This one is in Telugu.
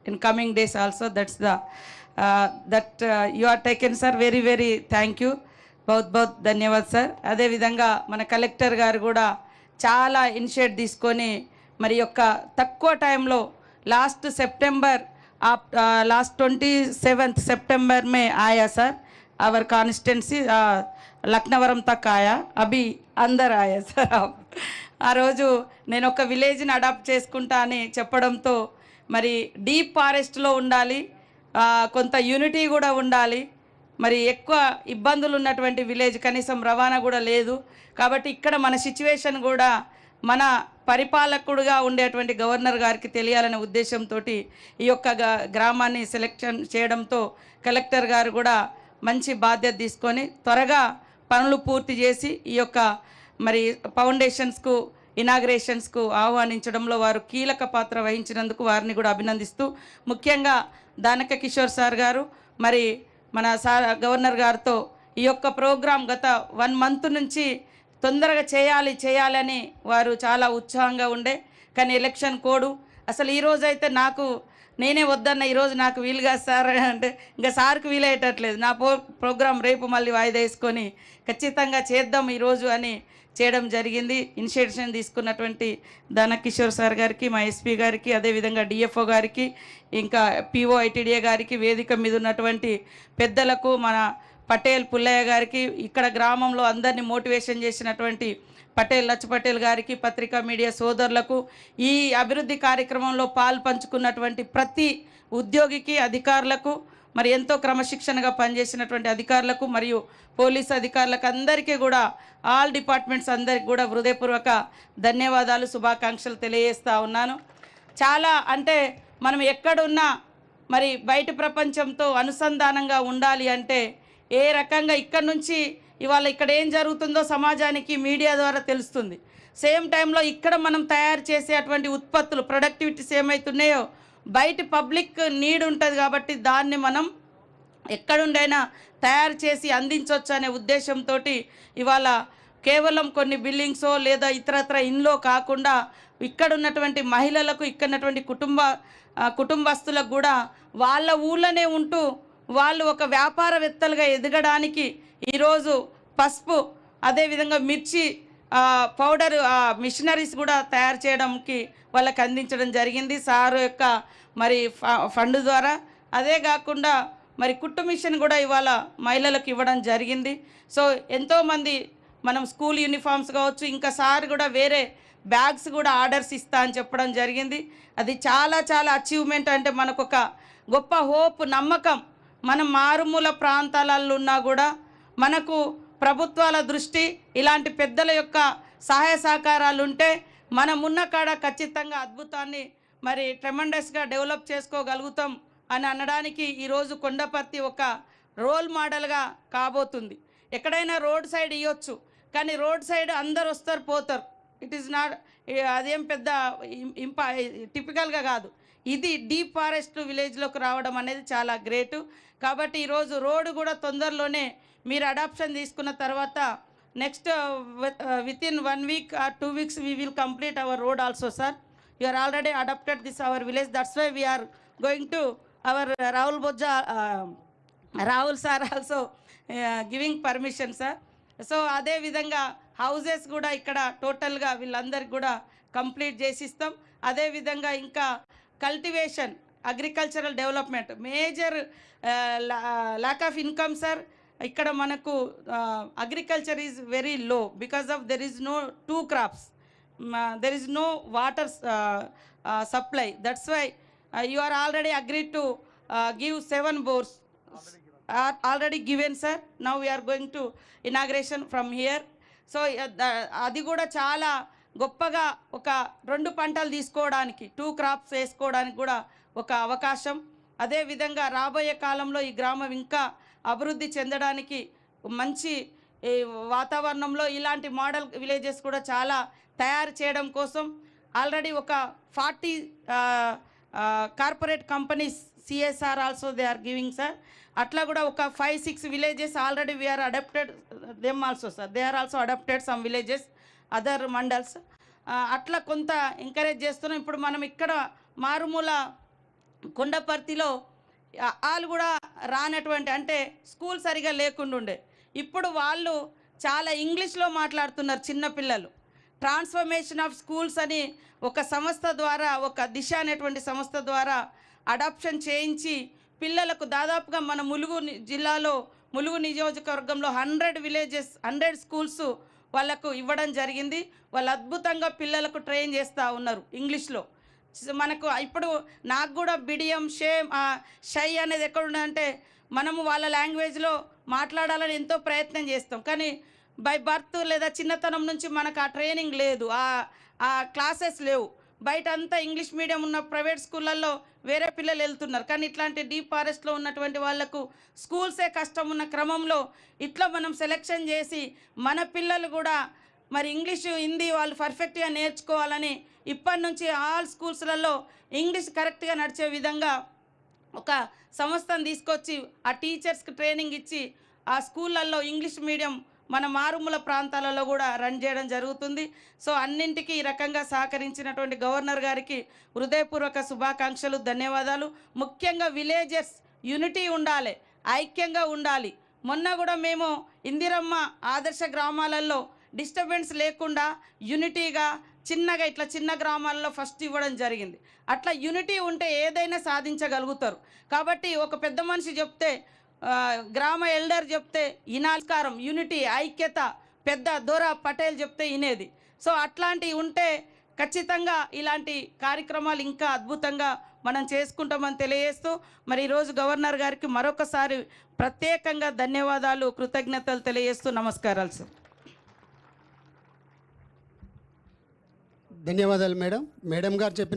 in coming days also. That's the that you are taken, sir. Very very thank you. बहुत ధన్యవాద్ సార్. అదేవిధంగా మన కలెక్టర్ గారు కూడా చాలా ఇనిషియేట్ తీసుకొని మరి యొక్క తక్కువ టైంలో లాస్ట్ సెప్టెంబర్ लास्ट 27 सितंबर में आया सर. आवर कॉन्स्टिट्यूंसी लखनवरम तक आया. अभी अंदर आया सर. ఆ రోజు నేను ఒక విలేజ్ని అడాప్ట్ చేసుకుంటా అని చెప్పడంతో మరి డీప్ ఫారెస్ట్లో ఉండాలి, కొంత యూనిటీ కూడా ఉండాలి, మరి ఎక్కువ ఇబ్బందులు ఉన్నటువంటి విలేజ్, కనీసం రవాణా కూడా లేదు. కాబట్టి ఇక్కడ మన సిచ్యువేషన్ కూడా మన పరిపాలకుడుగా ఉండేటువంటి గవర్నర్ గారికి తెలియాలనే ఉద్దేశంతో ఈ యొక్క గ్రామాన్ని సెలెక్షన్ చేయడంతో కలెక్టర్ గారు కూడా మంచి బాధ్యత తీసుకొని త్వరగా పనులు పూర్తి చేసి ఈ యొక్క మరి ఫౌండేషన్స్కు ఇనాగ్రేషన్స్కు ఆహ్వానించడంలో వారు కీలక పాత్ర వహించినందుకు వారిని కూడా అభినందిస్తూ, ముఖ్యంగా దానక కిషోర్ సార్ గారు మరి మన సార్ గవర్నర్ గారితో ఈ యొక్క ప్రోగ్రాం గత 1 మంత్ నుంచి తొందరగా చేయాలని వారు చాలా ఉత్సాహంగా ఉండే. కానీ ఎలక్షన్ కోడు అసలు ఈరోజు అయితే నేనే వద్దన్న, ఈరోజు నాకు వీలు కాదు సార్ అంటే ఇంకా సార్కి వీలయ్యేటట్లేదు. నా ప్రోగ్రాం రేపు మళ్ళీ వాయిదా వేసుకొని ఖచ్చితంగా చేద్దాం ఈరోజు అని చేయడం జరిగింది. ఇనిషియేషన్ తీసుకున్నటువంటి దానకిషోర్ సార్ గారికి, మా ఎస్పీ గారికి, అదేవిధంగా డిఎఫ్ఓ గారికి, ఇంకా పిఓ ఐటీడీఏ గారికి, వేదిక మీద ఉన్నటువంటి పెద్దలకు, మన పటేల్ పుల్లయ్య గారికి, ఇక్కడ గ్రామంలో అందరినీ మోటివేషన్ చేసినటువంటి పటేల్ లచ్చ పటేల్ గారికి, పత్రికా మీడియా సోదరులకు, ఈ అభివృద్ధి కార్యక్రమంలో పాలు పంచుకున్నటువంటి ప్రతి ఉద్యోగికి, అధికారులకు, మరి ఎంతో క్రమశిక్షణగా పనిచేసినటువంటి అధికారులకు మరియు పోలీసు అధికారులకు అందరికీ కూడా, ఆల్ డిపార్ట్మెంట్స్ అందరికీ కూడా హృదయపూర్వక ధన్యవాదాలు, శుభాకాంక్షలు తెలియజేస్తూ ఉన్నాను. చాలా అంటే మనం ఎక్కడున్నా మరి బయట ప్రపంచంతో అనుసంధానంగా ఉండాలి అంటే ఏ రకంగా ఇక్కడ నుంచి ఇవాళ ఇక్కడ ఏం జరుగుతుందో సమాజానికి మీడియా ద్వారా తెలుస్తుంది. సేమ్ టైంలో ఇక్కడ మనం తయారు చేసే అటువంటి ఉత్పత్తులు, ప్రొడక్టివిటీస్ ఏమవుతున్నాయో బయట పబ్లిక్ నీడ్ ఉంటుంది కాబట్టి దాన్ని మనం ఎక్కడుండైనా తయారు చేసి అందించవచ్చు అనే ఉద్దేశంతో ఇవాళ కేవలం కొన్ని బిల్డింగ్సో లేదా ఇతరత్ర ఇంట్లో కాకుండా ఇక్కడ ఉన్నటువంటి మహిళలకు, ఇక్కడ ఉన్నటువంటి కుటుంబస్తులకు కూడా వాళ్ళ ఊళ్ళోనే ఉంటూ వాళ్ళు ఒక వ్యాపారవేత్తలుగా ఎదగడానికి ఈరోజు పసుపు, అదేవిధంగా మిర్చి పౌడర్ మిషనరీస్ కూడా తయారు చేయడానికి వాళ్ళకి అందించడం జరిగింది సార్ యొక్క మరి ఫండ్ ద్వారా. అదే కాకుండా మరి కుట్టు మిషన్ కూడా ఇవాళ మహిళలకు ఇవ్వడం జరిగింది. సో ఎంతోమంది మనం స్కూల్ యూనిఫామ్స్ కావచ్చు, ఇంకా సార్ కూడా వేరే బ్యాగ్స్ కూడా ఆర్డర్స్ ఇస్తా అని చెప్పడం జరిగింది. అది చాలా చాలా అచీవ్మెంట్. అంటే మనకు ఒక గొప్ప హోప్, నమ్మకం. మనం మారుమూల ప్రాంతాలలో ఉన్నా కూడా మనకు ప్రభుత్వాల దృష్టి, ఇలాంటి పెద్దల యొక్క సహాయ సహకారాలు ఉంటే మనం ఉన్న కాడ ఖచ్చితంగా అద్భుతాన్ని మరి ట్రెమండస్గా డెవలప్ చేసుకోగలుగుతాం అని అనడానికి ఈరోజు కొండపర్తి ఒక రోల్ మోడల్గా కాబోతుంది. ఎక్కడైనా రోడ్ సైడ్ ఇవ్వచ్చు, కానీ రోడ్ సైడ్ అందరు వస్తారు పోతారు. ఇట్ ఈస్ నాట్, అదేం పెద్ద టిపికల్గా కాదు. ఇది డీప్ ఫారెస్ట్ విలేజ్లోకి రావడం అనేది చాలా గ్రేటు. కాబట్టి ఈరోజు రోడ్డు కూడా తొందరలోనే మీరు అడాప్షన్ తీసుకున్న తర్వాత next within 1 week or 2 weeks we will complete our road also, sir. You are already adopted this our village. That's why we are going to our Rahul Bojja, Rahul sir also giving permission, sir. So అదే విధంగా హౌజెస్ కూడా ఇక్కడ టోటల్గా వీళ్ళందరికీ కూడా కంప్లీట్ చేసిస్తాం. అదేవిధంగా ఇంకా cultivation, agricultural development, major lack of income sir. ఇక్కడ మనకు agriculture is very low because of there is no 2 crops, there is no water supply. That's why you are already agreed to give 7 bores already given, sir. Now we are going to inauguration from here. So అది కూడా చాలా గొప్పగా ఒక 2 పంటలు తీసుకోవడానికి, 2 crops వేసుకోవడానికి కూడా ఒక అవకాశం. అదేవిధంగా రాబోయే కాలంలో ఈ గ్రామం ఇంకా అభివృద్ధి చెందడానికి మంచి వాతావరణంలో ఇలాంటి మోడల్ విలేజెస్ కూడా చాలా తయారు చేయడం కోసం ఆల్రెడీ ఒక 40 corporate companies CSR also they are giving, sir. అట్లా కూడా ఒక 5-6 villages already we are adapted them also, sir. They are also adapted some villages, other mandals. అట్లా కొంత ఎంకరేజ్ చేస్తున్నాం. ఇప్పుడు మనం ఇక్కడ మారుమూల కొండపర్తిలో వాళ్ళు కూడా రానటువంటి అంటే స్కూల్ సరిగా లేకుండా ఉండే, ఇప్పుడు వాళ్ళు చాలా ఇంగ్లీష్లో మాట్లాడుతున్నారు చిన్నపిల్లలు. ట్రాన్స్ఫర్మేషన్ ఆఫ్ స్కూల్స్ అని ఒక సంస్థ ద్వారా, ఒక దిశ అనేటువంటి సంస్థ ద్వారా అడాప్షన్ చేయించి పిల్లలకు దాదాపుగా మన జిల్లాలో ములుగు నియోజకవర్గంలో 100 విలేజెస్ 100 స్కూల్స్ వాళ్ళకు ఇవ్వడం జరిగింది. వాళ్ళు అద్భుతంగా పిల్లలకు ట్రైన్ చేస్తూ ఉన్నారు ఇంగ్లీష్లో. మనకు ఇప్పుడు నాకు కూడా బిడియం షై అనేది ఎక్కడ ఉన్నదంటే మనము వాళ్ళ లాంగ్వేజ్లో మాట్లాడాలని ఎంతో ప్రయత్నం చేస్తాం, కానీ బై బర్త్ లేదా చిన్నతనం నుంచి మనకు ఆ ట్రైనింగ్ లేదు, ఆ క్లాసెస్ లేవు. బయట అంతా ఇంగ్లీష్ మీడియం ఉన్న ప్రైవేట్ స్కూళ్ళల్లో వేరే పిల్లలు వెళ్తున్నారు, కానీ ఇట్లాంటి డీప్ ఫారెస్ట్లో ఉన్నటువంటి వాళ్ళకు స్కూల్సే కష్టం ఉన్న క్రమంలో ఇట్లా మనం సెలెక్షన్ చేసి మన పిల్లలు కూడా మరి ఇంగ్లీషు హిందీ వాళ్ళు పర్ఫెక్ట్గా నేర్చుకోవాలని ఇప్పటి నుంచి ఆల్ స్కూల్స్లలో ఇంగ్లీష్ కరెక్ట్గా నడిచే విధంగా ఒక సంస్థను తీసుకొచ్చి ఆ టీచర్స్కి ట్రైనింగ్ ఇచ్చి ఆ స్కూళ్ళల్లో ఇంగ్లీష్ మీడియం మన మారుమూల ప్రాంతాలలో కూడా రన్ చేయడం జరుగుతుంది. సో అన్నింటికీ ఈ రకంగా సహకరించినటువంటి గవర్నర్ గారికి హృదయపూర్వక శుభాకాంక్షలు, ధన్యవాదాలు. ముఖ్యంగా విలేజెస్ యూనిటీ ఉండాలి, ఐక్యంగా ఉండాలి. మొన్న కూడా మేము ఇందిరమ్మ ఆదర్శ గ్రామాలలో డిస్టర్బెన్స్ లేకుండా యూనిటీగా చిన్నగా ఇట్లా చిన్న గ్రామాల్లో ఫస్ట్ ఇవ్వడం జరిగింది. అట్లా యూనిటీ ఉంటే ఏదైనా సాధించగలుగుతారు. కాబట్టి ఒక పెద్ద మనిషి చెప్తే, గ్రామ ఎల్డర్ చెప్తే ఇనాల్కారం, యూనిటీ, ఐక్యత, పెద్ద దొర పటేల్ చెప్తే వినేది. సో అట్లాంటివి ఉంటే ఖచ్చితంగా ఇలాంటి కార్యక్రమాలు ఇంకా అద్భుతంగా మనం చేసుకుంటామని తెలియజేస్తూ మరి ఈరోజు గవర్నర్ గారికి మరొకసారి ప్రత్యేకంగా ధన్యవాదాలు, కృతజ్ఞతలు తెలియజేస్తూ నమస్కారాలు సార్. ధన్యవాదాలు మేడం. మేడం గారు చెప్పిన